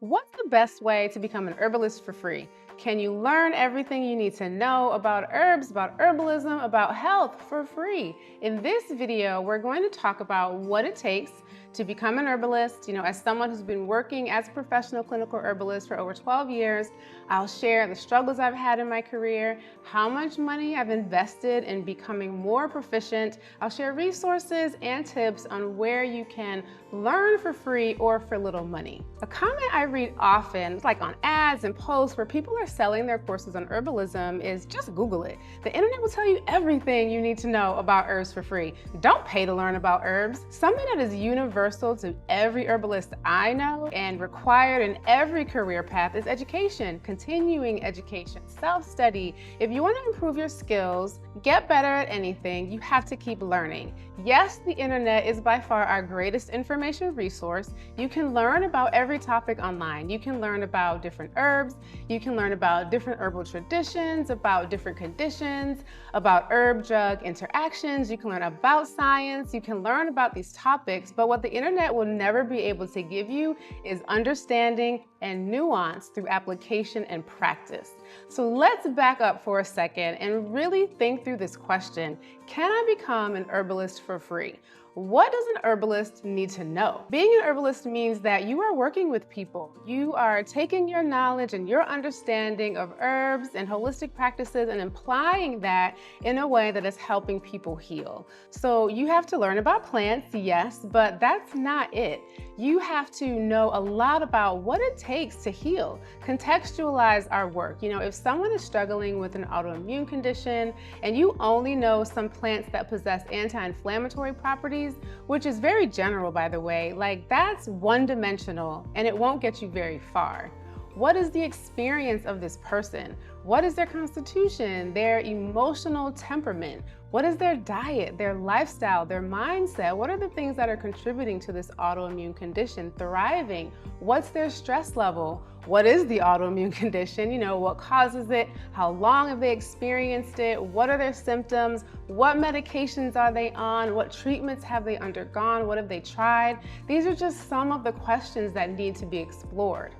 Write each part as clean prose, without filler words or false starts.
What's the best way to become an herbalist for free? Can you learn everything you need to know about herbs, about herbalism, about health for free? In this video, we're going to talk about what it takes to become an herbalist. As someone who's been working as a professional clinical herbalist for over 12 years, I'll share the struggles I've had in my career, how much money I've invested in becoming more proficient. I'll share resources and tips on where you can learn for free or for little money. A comment I read often, like on ads and posts where people are selling their courses on herbalism, is just Google it. The internet will tell you everything you need to know about herbs for free. Don't pay to learn about herbs. Something that is universal to every herbalist I know and required in every career path is education, continuing education, self-study. If you want to improve your skills, get better at anything, you have to keep learning. Yes, the internet is by far our greatest information resource. You can learn about every topic online. You can learn about different herbs. You can learn about different herbal traditions, about different conditions, about herb-drug interactions. You can learn about science. You can learn about these topics, but what the internet will never be able to give you is understanding and nuance through application and practice. So let's back up for a second and really think through this question. Can I become an herbalist for free? What does an herbalist need to know? Being an herbalist means that you are working with people. You are taking your knowledge and your understanding of herbs and holistic practices and applying that in a way that is helping people heal. So you have to learn about plants, yes, but that's not it. You have to know a lot about what it takes to heal. Contextualize our work. If someone is struggling with an autoimmune condition and you only know some plants that possess anti-inflammatory properties, which is very general, by the way, that's one-dimensional and it won't get you very far. What is the experience of this person? What is their constitution, their emotional temperament? What is their diet, their lifestyle, their mindset? What are the things that are contributing to this autoimmune condition thriving? What's their stress level? What is the autoimmune condition? What causes it? How long have they experienced it? What are their symptoms? What medications are they on? What treatments have they undergone? What have they tried? These are just some of the questions that need to be explored.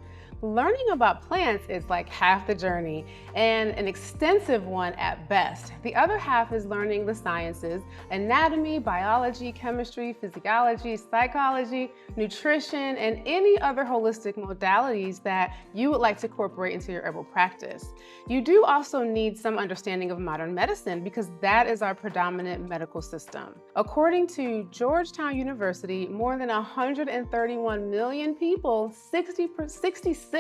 Learning about plants is like half the journey and an extensive one at best. The other half is learning the sciences, anatomy, biology, chemistry, physiology, psychology, nutrition, and any other holistic modalities that you would like to incorporate into your herbal practice. You do also need some understanding of modern medicine because that is our predominant medical system. According to Georgetown University, more than 131 million people, 66%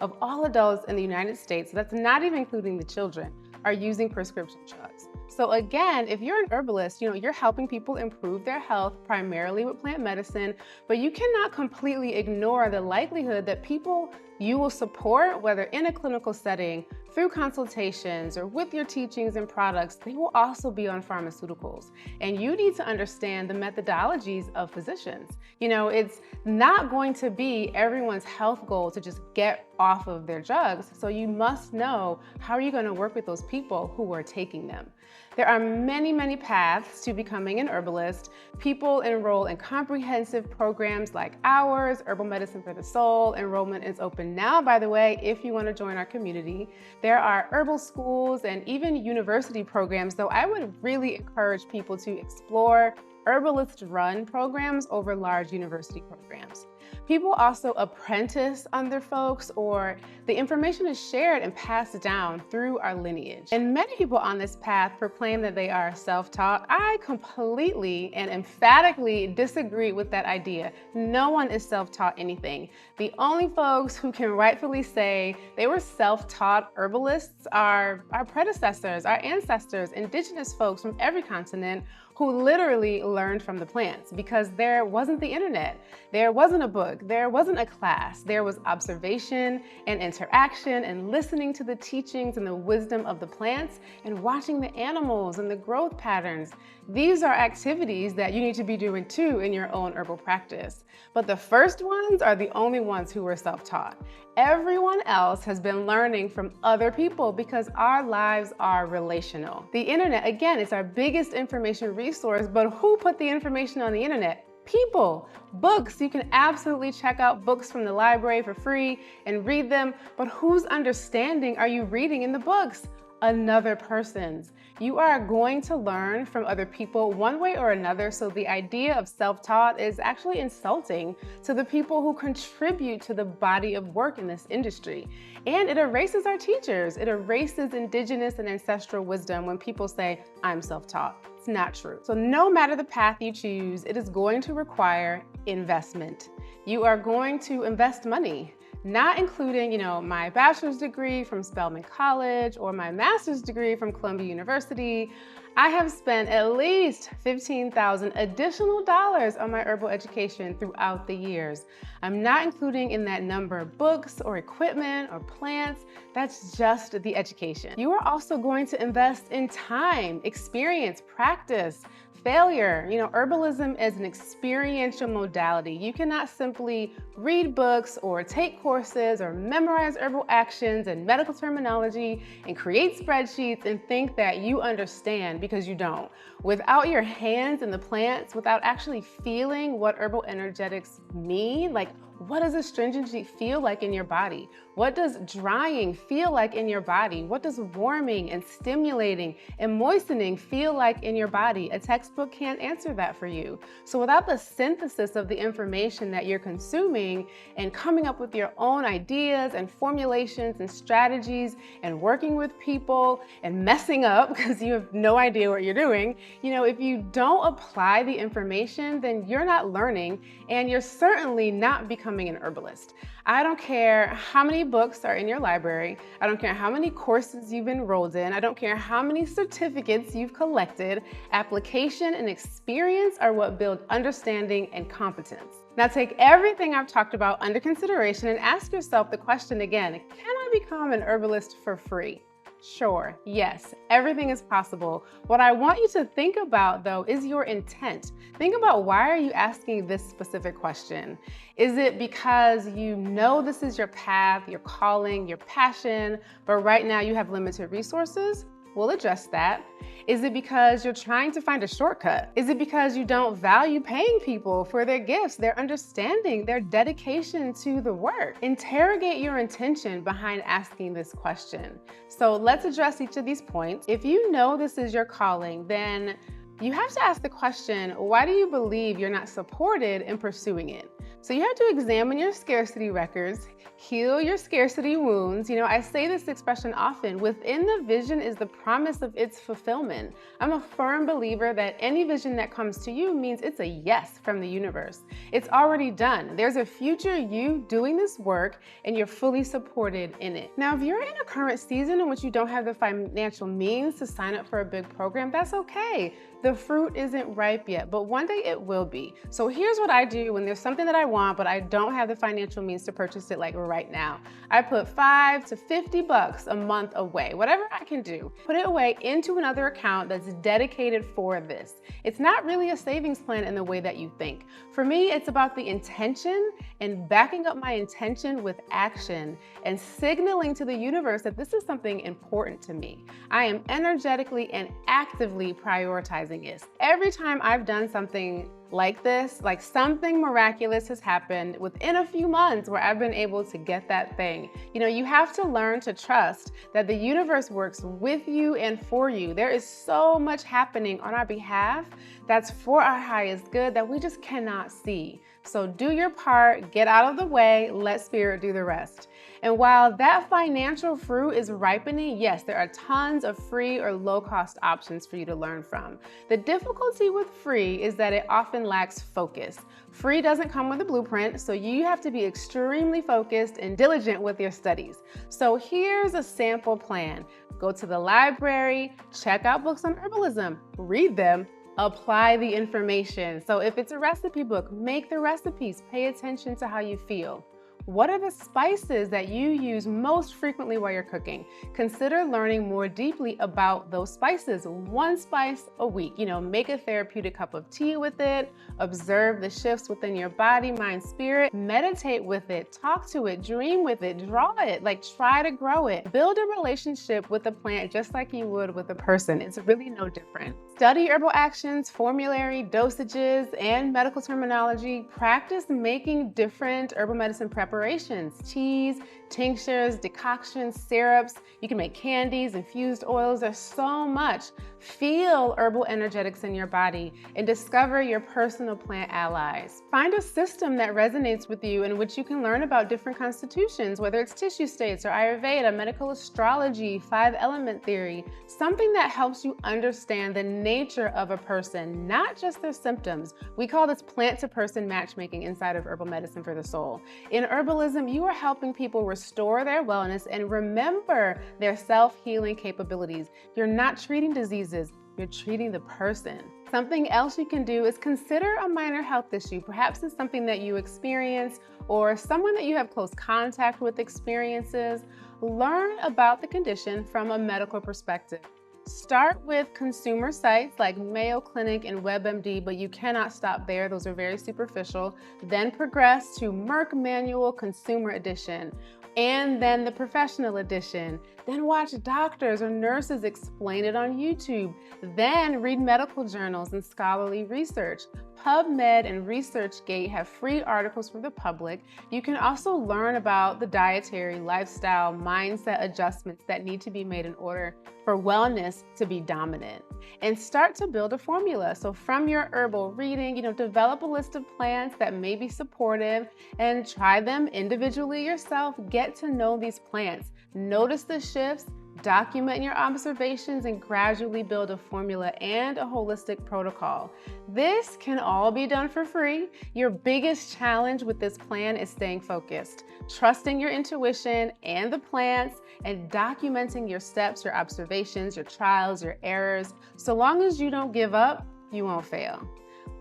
of all adults in the United States, that's not even including the children, are using prescription drugs. So again, if you're an herbalist, you're helping people improve their health primarily with plant medicine, but you cannot completely ignore the likelihood that people you will support, whether in a clinical setting, through consultations, or with your teachings and products, they will also be on pharmaceuticals. And you need to understand the methodologies of physicians. It's not going to be everyone's health goal to just get off of their drugs. So you must know how are you going to work with those people who are taking them. There are many, many paths to becoming an herbalist. People enroll in comprehensive programs like ours, Herbal Medicine for the Soul. Enrollment is open now, by the way, if you want to join our community. There are herbal schools and even university programs, though I would really encourage people to explore herbalist-run programs over large university programs. People also apprentice under folks, or the information is shared and passed down through our lineage. And many people on this path proclaim that they are self-taught. I completely and emphatically disagree with that idea. No one is self-taught anything. The only folks who can rightfully say they were self-taught herbalists are our predecessors, our ancestors, indigenous folks from every continent who literally learned from the plants because there wasn't the internet, there wasn't a book, there wasn't a class, there was observation and interaction and listening to the teachings and the wisdom of the plants and watching the animals and the growth patterns. These are activities that you need to be doing too in your own herbal practice. But the first ones are the only ones who were self-taught. Everyone else has been learning from other people because our lives are relational. The internet, again, is our biggest information resource, but who put the information on the internet? People. Books. You can absolutely check out books from the library for free and read them, but whose understanding are you reading in the books? Another person's. You are going to learn from other people one way or another, so the idea of self-taught is actually insulting to the people who contribute to the body of work in this industry. And it erases our teachers. It erases indigenous and ancestral wisdom when people say, I'm self-taught. It's not true. So no matter the path you choose, it is going to require investment. You are going to invest money. Not including, my bachelor's degree from Spelman College or my master's degree from Columbia University. I have spent at least $15,000 additional dollars on my herbal education throughout the years. I'm not including in that number books or equipment or plants. That's just the education. You are also going to invest in time, experience, practice, failure. Herbalism is an experiential modality. You cannot simply read books or take courses or memorize herbal actions and medical terminology and create spreadsheets and think that you understand, because you don't. Without your hands in the plants, without actually feeling what herbal energetics mean, like what does astringency feel like in your body? What does drying feel like in your body? What does warming and stimulating and moistening feel like in your body? A textbook can't answer that for you. So without the synthesis of the information that you're consuming and coming up with your own ideas and formulations and strategies and working with people and messing up because you have no idea what you're doing, if you don't apply the information, then you're not learning and you're certainly not becoming an herbalist. I don't care how many books are in your library. I don't care how many courses you've enrolled in. I don't care how many certificates you've collected. Application and experience are what build understanding and competence. Now take everything I've talked about under consideration and ask yourself the question again, can I become an herbalist for free? Sure, yes, everything is possible. What I want you to think about though is your intent. Think about, why are you asking this specific question? Is it because you know this is your path, your calling, your passion, but right now you have limited resources? We'll address that. Is it because you're trying to find a shortcut? Is it because you don't value paying people for their gifts, their understanding, their dedication to the work? Interrogate your intention behind asking this question. So let's address each of these points. If you know this is your calling, then you have to ask the question, why do you believe you're not supported in pursuing it? So you have to examine your scarcity records, heal your scarcity wounds. I say this expression often, within the vision is the promise of its fulfillment. I'm a firm believer that any vision that comes to you means it's a yes from the universe. It's already done. There's a future you doing this work and you're fully supported in it. Now, if you're in a current season in which you don't have the financial means to sign up for a big program, that's okay. The fruit isn't ripe yet, but one day it will be. So here's what I do when there's something that I want, but I don't have the financial means to purchase it like right now. I put $5 to $50 a month away, whatever I can do. Put it away into another account that's dedicated for this. It's not really a savings plan in the way that you think. For me, it's about the intention and backing up my intention with action and signaling to the universe that this is something important to me. I am energetically and actively prioritizing it. Every time I've done something like this, like something miraculous has happened within a few months where I've been able to get that thing. You have to learn to trust that the universe works with you and for you. There is so much happening on our behalf that's for our highest good that we just cannot see. So do your part, get out of the way, let spirit do the rest. And while that financial fruit is ripening, yes, there are tons of free or low-cost options for you to learn from. The difficulty with free is that it often lacks focus. Free doesn't come with a blueprint, so you have to be extremely focused and diligent with your studies. So here's a sample plan. Go to the library, check out books on herbalism, read them, apply the information. So if it's a recipe book, make the recipes, pay attention to how you feel. What are the spices that you use most frequently while you're cooking? Consider learning more deeply about those spices. One spice a week. Make a therapeutic cup of tea with it. Observe the shifts within your body, mind, spirit. Meditate with it. Talk to it. Dream with it. Draw it. Try to grow it. Build a relationship with the plant just like you would with a person. It's really no different. Study herbal actions, formulary, dosages, and medical terminology. Practice making different herbal medicine preparations, teas, tinctures, decoctions, syrups. You can make candies, infused oils. There's so much. Feel herbal energetics in your body and discover your personal plant allies. Find a system that resonates with you in which you can learn about different constitutions, whether it's tissue states or Ayurveda, medical astrology, 5-element theory, something that helps you understand the nature of a person, not just their symptoms. We call this plant-to-person matchmaking inside of herbal medicine for the soul. In herbalism, you are helping people restore their wellness and remember their self-healing capabilities. You're not treating diseases, you're treating the person. Something else you can do is consider a minor health issue. Perhaps it's something that you experience or someone that you have close contact with experiences. Learn about the condition from a medical perspective. Start with consumer sites like Mayo Clinic and WebMD, but you cannot stop there. Those are very superficial. Then progress to Merck Manual Consumer Edition, and then the Professional Edition. Then watch doctors or nurses explain it on YouTube. Then read medical journals and scholarly research. PubMed and ResearchGate have free articles for the public. You can also learn about the dietary, lifestyle, mindset adjustments that need to be made in order for wellness to be dominant. And start to build a formula. So from your herbal reading, develop a list of plants that may be supportive and try them individually yourself. Get to know these plants. Notice the shifts, document your observations, and gradually build a formula and a holistic protocol. This can all be done for free. Your biggest challenge with this plan is staying focused, trusting your intuition and the plants, and documenting your steps, your observations, your trials, your errors. So long as you don't give up, you won't fail.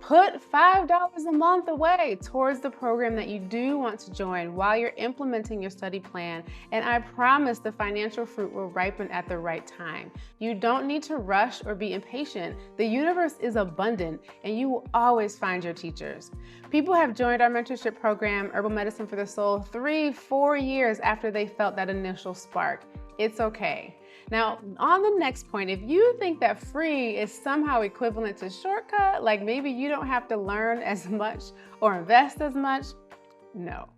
Put $5 a month away towards the program that you do want to join while you're implementing your study plan, and I promise the financial fruit will ripen at the right time. You don't need to rush or be impatient. The universe is abundant, and you will always find your teachers. People have joined our mentorship program, Herbal Medicine for the Soul, 3-4 years after they felt that initial spark. It's okay. Now, on the next point, if you think that free is somehow equivalent to shortcut, like maybe you don't have to learn as much or invest as much, no.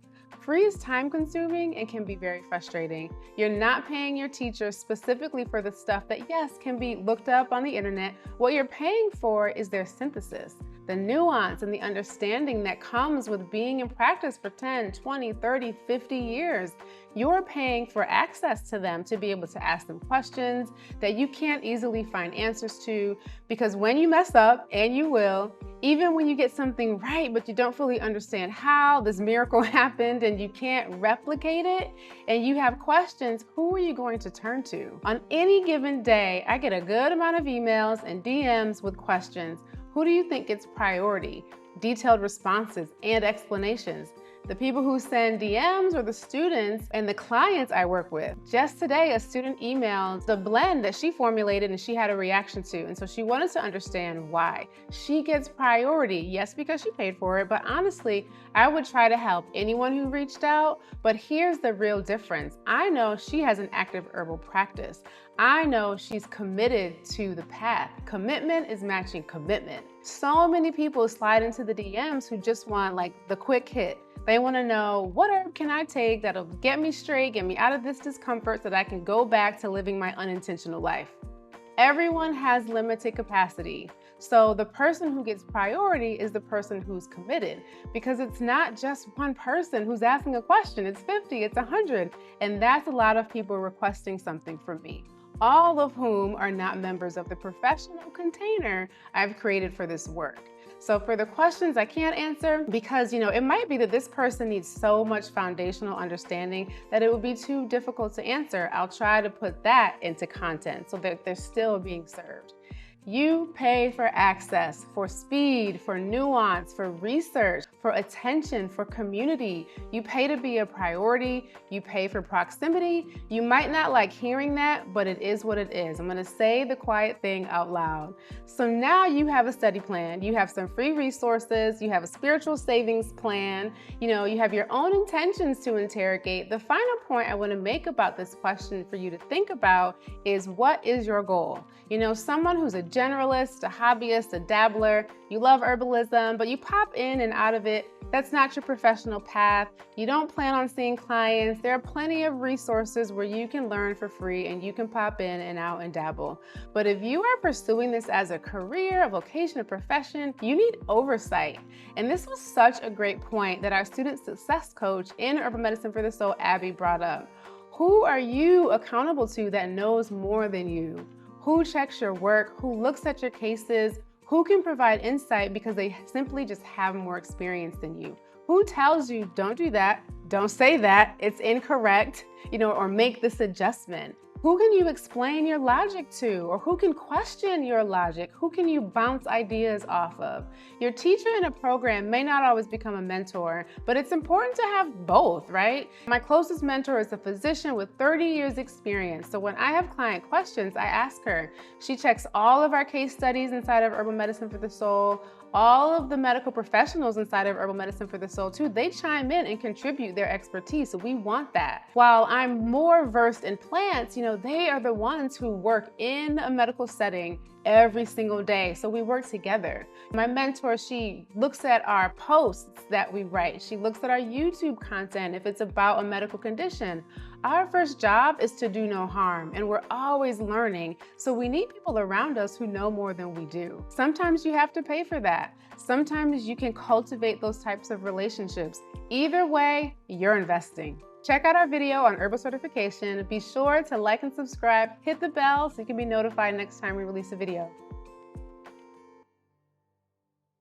Free is time consuming and can be very frustrating. You're not paying your teacher specifically for the stuff that, yes, can be looked up on the internet. What you're paying for is their synthesis, the nuance and the understanding that comes with being in practice for 10, 20, 30, 50 years. You're paying for access to them to be able to ask them questions that you can't easily find answers to, because when you mess up, and you will, even when you get something right, but you don't fully understand how this miracle happened and you can't replicate it, and you have questions, who are you going to turn to? On any given day, I get a good amount of emails and DMs with questions. Who do you think gets priority? Detailed responses and explanations. The people who send DMs are the students and the clients I work with. Just today, a student emailed the blend that she formulated and she had a reaction to. And so she wanted to understand why. She gets priority, yes, because she paid for it, but honestly, I would try to help anyone who reached out. But here's the real difference. I know she has an active herbal practice. I know she's committed to the path. Commitment is matching commitment. So many people slide into the DMs who just want like the quick hit. They want to know, what herb can I take that'll get me straight, get me out of this discomfort so that I can go back to living my unintentional life? Everyone has limited capacity. So the person who gets priority is the person who's committed, because it's not just one person who's asking a question. It's 50, it's 100. And that's a lot of people requesting something from me, all of whom are not members of the professional container I've created for this work. So for the questions I can't answer, because it might be that this person needs so much foundational understanding that it would be too difficult to answer. I'll try to put that into content so that they're still being served. You pay for access, for speed, for nuance, for research, for attention, for community. You pay to be a priority. You pay for proximity. You might not like hearing that, but it is what it is. I'm gonna say the quiet thing out loud. So now you have a study plan. You have some free resources. You have a spiritual savings plan. You have your own intentions to interrogate. The final point I wanna make about this question for you to think about is, what is your goal? Someone who's a generalist, a hobbyist, a dabbler, you love herbalism, but you pop in and out of it. That's not your professional path. You don't plan on seeing clients. There are plenty of resources where you can learn for free and you can pop in and out and dabble. But if you are pursuing this as a career, a vocation, a profession, you need oversight. And this was such a great point that our student success coach in Herbal Medicine for the Soul, Abby, brought up. Who are you accountable to that knows more than you? Who checks your work? Who looks at your cases? Who can provide insight because they simply just have more experience than you? Who tells you, don't do that, don't say that, it's incorrect, or make this adjustment? Who can you explain your logic to? Or who can question your logic? Who can you bounce ideas off of? Your teacher in a program may not always become a mentor, but it's important to have both, right? My closest mentor is a physician with 30 years experience. So when I have client questions, I ask her. She checks all of our case studies inside of Herbal Medicine for the Soul. All of the medical professionals inside of Herbal Medicine for the Soul too, they chime in and contribute their expertise. So we want that. While I'm more versed in plants, they are the ones who work in a medical setting every single day. So we work together. My mentor, she looks at our posts that we write. She looks at our YouTube content if it's about a medical condition. Our first job is to do no harm, and we're always learning. So we need people around us who know more than we do. Sometimes you have to pay for that. Sometimes you can cultivate those types of relationships. Either way, you're investing. Check out our video on herbal certification. Be sure to like and subscribe, hit the bell so you can be notified next time we release a video.